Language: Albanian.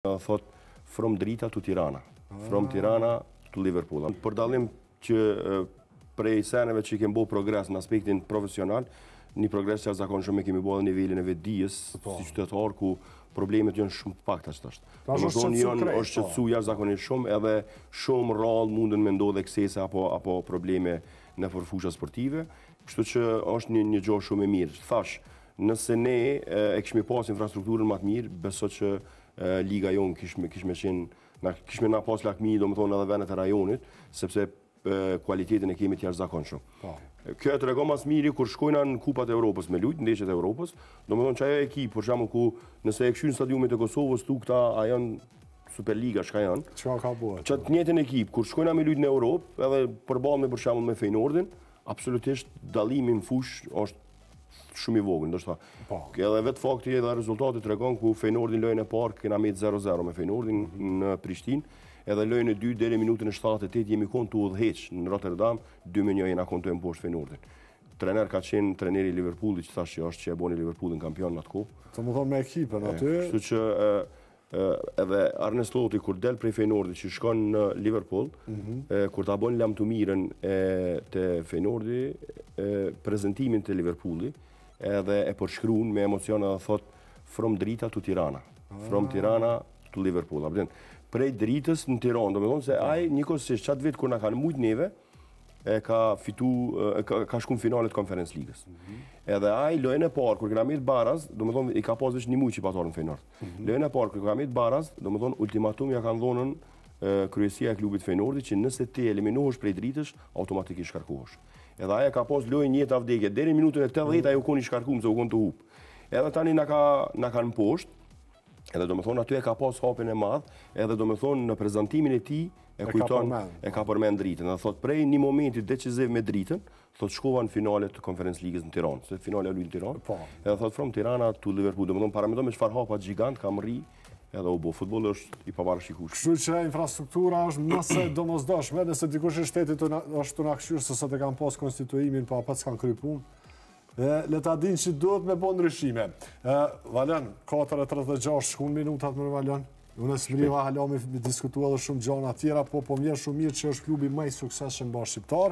Thot from Drita to Tirana, from Tirana to Liverpool. Për dallim që prej seneve që kemë bo progres në aspektin profesional, një progres që zakonshëm e kemi bo dhe nivelin e vetdijes, si qytetar ku problemet janë shumë pakta që është. Është qetësu jashtëzakonisht shumë, edhe shumë rrallë mundën me ndodhe eksese apo probleme në përfusha sportive, kështu që është një gjë shumë e mirë. Thash, nëse ne e kishme pas infrastrukturën më të mirë, beso që liga jonë kishme na pas lakmi, do më thonë edhe venet e rajonit, sepse kualitetin e kemi të jashtëzakonshëm. Kjo e tregon mas miri kur shkojna në kupat e Europës me lujt, ndeshjet e Europës, do më thonë që ajo ekip, për shembull ku nëse e këshyn stadiumet e Kosovës, tu këta a janë Superliga, shka janë. Çfarë ka bërë? Që të njëjtën ekip, kur shkojna me lujt në Europë, edhe përballë me për shembull me Feyenoordin, absolutisht dallimi në fush është shumë i vogël, ndoshta. Edhe vetë fakti edhe rezultati tregon ku Feyenoordin lojën e parë kena me 0-0 me Feyenoordin në Prishtinë, edhe lojën e dytë deri minutën e 78 jemi kon tu udhëheq në Rotterdam, 2-1 jena kontojmë poshtë Feyenoordin. Trener ka qenë treneri i Liverpoolit, që thash që është që e boni Liverpoolin kampion në atë kohë. Të më thonë me ekipën aty. Kështu që edhe Arne Sloti kur del prej Feyenoordit që shkon në Liverpool, kur ta bën lamtumirën te Feyenoordi, prezantimin te Liverpooli, edhe e përshkruan me emocion edhe thot from Drita to Tirana, from Tirana to Liverpool. Prej Dritës në Tiranë, do me thonë se ai njëkohësisht qatë vit kur na kanë mujt neve, ka shku në finalet Conference Ligës. Edhe ai lojën e parë, kur kena mirë baraz, do me thonë i ka pas veç një muj që patarë në Feyenoord. Lojën e parë, kur kena mirë baraz, do me thonë ultimatum ja kanë dhonën kryesia e klubit Feyenoordi që nëse ti eliminohesh prej Dritës, automatikisht shkarkohesh. Edhe aja ka pas lojën jetë avdekje, deri minutën e 80 ajo kon i shkarkum se u kon të hup. Edhe tani na kanë poshtë, edhe do me thonë aty e ka pas hapin e madh, edhe do me thonë në prezantimin e tij e ka përmend Dritën. Dhe thot prej një momenti decisiv me Dritën, thot shkova në finalet të Conference Ligës në Tiranë, se finale e luajnë në Tiranë. Edhe thot from Tirana to Liverpool, do me thonë paramendon me çfarë hapa gjigant kam rri, edhe u bo. Futbolli është i pavarësishëm. Kështu që infrastruktura është mëse domosdoshme, nëse dikush i shtetit është të na këshyrë se sot e kanë pas konstituimin, pa pas kanë kry punë. Le ta dinë që duhet me bo ndryshime. Valen, 4:36 shkun minutat më Valen. Unë s'mriva hala me diskutua edhe shumë gjana tjera, po më vjen shumë mirë që është klubi më i suksesshëm bashkëshqiptar.